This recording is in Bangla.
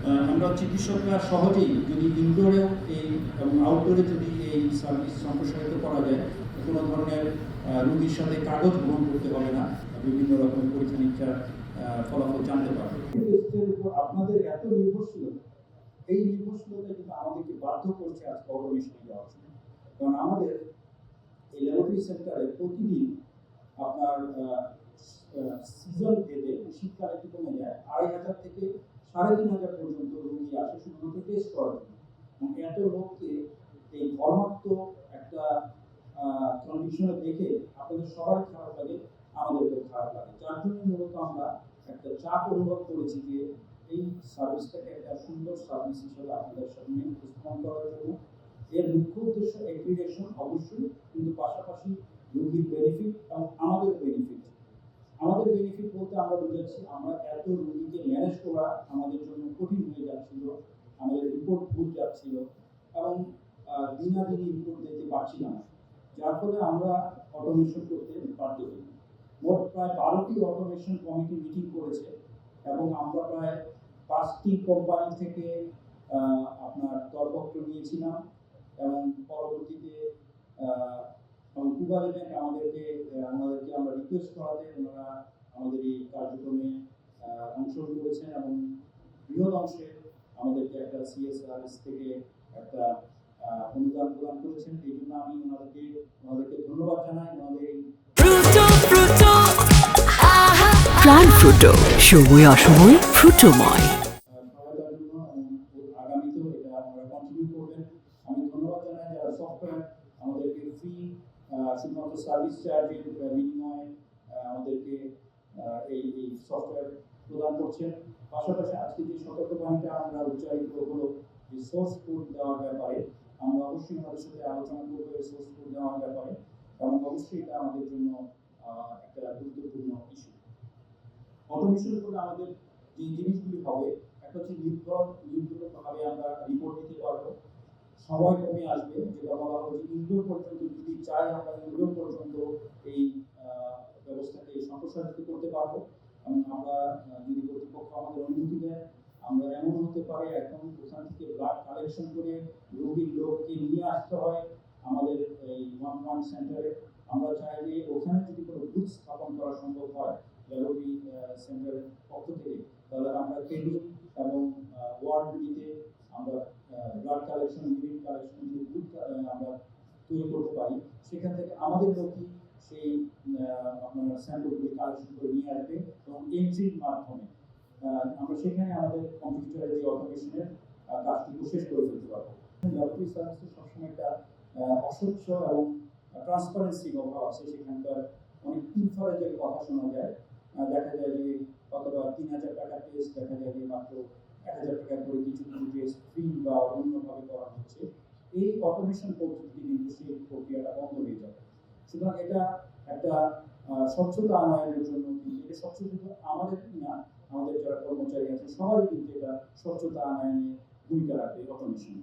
আমরা চিকিৎসকরা সহজেই যদি ইনডোরেও এই এবং আউটডোরে যদি এই সার্ভিস সম্প্রসারিত করা যায়, কোনো ধরনের রোগীর সাথে কাগজ গ্রহণ করতে হবে না, বিভিন্ন রকমের পরীক্ষা নিরীক্ষার ফলাফল জানতে পারবে। আপনাদের এত নির্ভরশীলতা, এই নির্ভরশীলতা কিন্তু আমাদেরকে বাধ্য করছে আজ অটোমেশনে যাওয়ার জন্য। কারণ আমাদের এই ল্যাবরেটরি সেন্টারে প্রতিদিন আপনার সিজন ভেদে শীতকালে একটু কমে যায় ২,৫০০ থেকে ৩,৫০০ পর্যন্ত রোগী আসে শুধুমাত্র টেস্ট করার জন্য। এবং এত লোককে এই ঘর্মাক্ত একটা কন্ডিশনে দেখে আপনাদের সবাই খারাপ লাগে, আমাদেরকেও খারাপ লাগে। যার জন্য মূলত আমরা একটা চাপ অনুভব করেছি যে এই সার্ভিসটাকে একটা সুন্দর সার্ভিস হিসেবে আপনাদের সামনে উপস্থাপন করার জন্য। এর মুখ্য উদ্দেশ্য এগ্রিগেশন অবশ্যই, কিন্তু পাশাপাশি রোগীর বেনিফিট এবং আমাদের বেনিফিট। আমাদের বেনিফিট বলতে আমরা বুঝাচ্ছি আমরা এত রোগীকে ম্যানেজ করা আমাদের জন্য কঠিন হয়ে যাচ্ছিল, আমাদের রিপোর্ট ভুল যাচ্ছিল এবং দিনাদিনই রিপোর্ট দিতে পারছিলাম না, যার ফলে আমরা অটোমেশন করতে বাধ্য হই। মোট প্রায় ১২টি অটোমেশন কমিটি মিটিং করেছে এবং আমরা প্রায় ৫টি কোম্পানি থেকে আপনার দরপত্র নিয়েছিলাম এবং পরবর্তীতে কুবালি ব্যাংক আমাদেরকে আমরা রিকোয়েস্ট করাতে ওনারা আমাদের এই কার্যক্রমে অংশগ্রহণ করেছেন এবং বৃহৎ অংশে আমাদেরকে একটা CSRS থেকে একটা অনুদান প্রদান করেছেন। এই জন্য আমি ওনাদেরকে ধন্যবাদ জানাই। ওনাদের প্রাণ ফ্রুটো, সময় অসময় ফ্রুটোময়। সহায়তার জন্য আগামীতেও এটা আমরা কন্টিনিউ করবেন। আমি ধন্যবাদ জানাই যারা সফটওয়্যার আমাদেরকে ফ্রি শুধুমাত্র সার্ভিস চার্জের বিনিময়ে আমাদেরকে এই সফটওয়্যার প্রদান করছেন। পাশাপাশি আজকে যে সতর্কবাণীটা আমরা উচ্চারিত হলো যে সোর্স কোড দেওয়ার ব্যাপারে, আমরা অবশ্যই আমাদের সাথে আলোচনা করবো এই সোর্স কোড দেওয়ার ব্যাপারে এবং অবশ্যই এটা আমাদের জন্য একটা গুরুত্বপূর্ণ ইস্যু। অটোমেশন করে আমাদের যে জিনিসগুলি হবে, একটা হচ্ছে নির্ভুলভাবে আমরা রিপোর্ট দিতে পারবো, সময় কমে আসবে, যেটা বলা হলো যে ইনডোর পর্যন্ত যদি চাই আমরা ইনডোর পর্যন্ত এই ব্যবস্থাকে সম্প্রসারিত করতে পারবো। এবং আমরা যদি কর্তৃপক্ষ আমাদের অনুমতি দেয়, আমরা এমন হতে পারে এখন ওখান থেকে ব্লাড কালেকশন করে রোগীর লোককে নিয়ে আসতে হয় আমাদের এই ওয়ান সেন্টারে। আমরা চাই যে ওখানে যদি কোনো বুথ স্থাপন করা সম্ভব হয় ল্যাবরেটরি সেন্টারের পক্ষ থেকে, তাহলে আমরা কেবিন এবং ওয়ার্ডগুলিতে আমরা ব্লাড কালেকশন, ইউরিন কালেকশন যদি বুথ আমরা তৈরি করতে পারি, সেখান থেকে আমাদের লোকই সেই আপনার স্যাম্পলগুলি কালেকশন করে নিয়ে আসবে এবং এন্ট্রির মাধ্যমে আমরা সেখানে আমাদের কম্পিউটারের যে অটোমেশনের কাজটুকু শেষ করে ফেলতে পারবো। ল্যাবরেটরি সার্ভিসে সবসময় একটা অস্বচ্ছ এবং ট্রান্সপারেন্সির অভাব আছে। সেখানকার অনেক ইনফারেজের কথা শোনা যায়, দেখা যায় যে অথবা ৩,০০০ টাকা টেস্ট দেখা যায় যে মাত্র ১,০০০ টাকা করে কিছু কিছু টেস্ট ফ্রি বা অন্যভাবে করা হচ্ছে। এই অটোমেশন পদ্ধতি কিন্তু সেই প্রক্রিয়াটা বন্ধ হয়ে যাবে। সুতরাং এটা একটা স্বচ্ছতা আনয়নের জন্য, কিন্তু এটা স্বচ্ছতা আমাদের না, আমাদের যারা কর্মচারী আছে সবাই কিন্তু এটা স্বচ্ছতা আনয়নে ভূমিকা রাখবে অটোমেশন।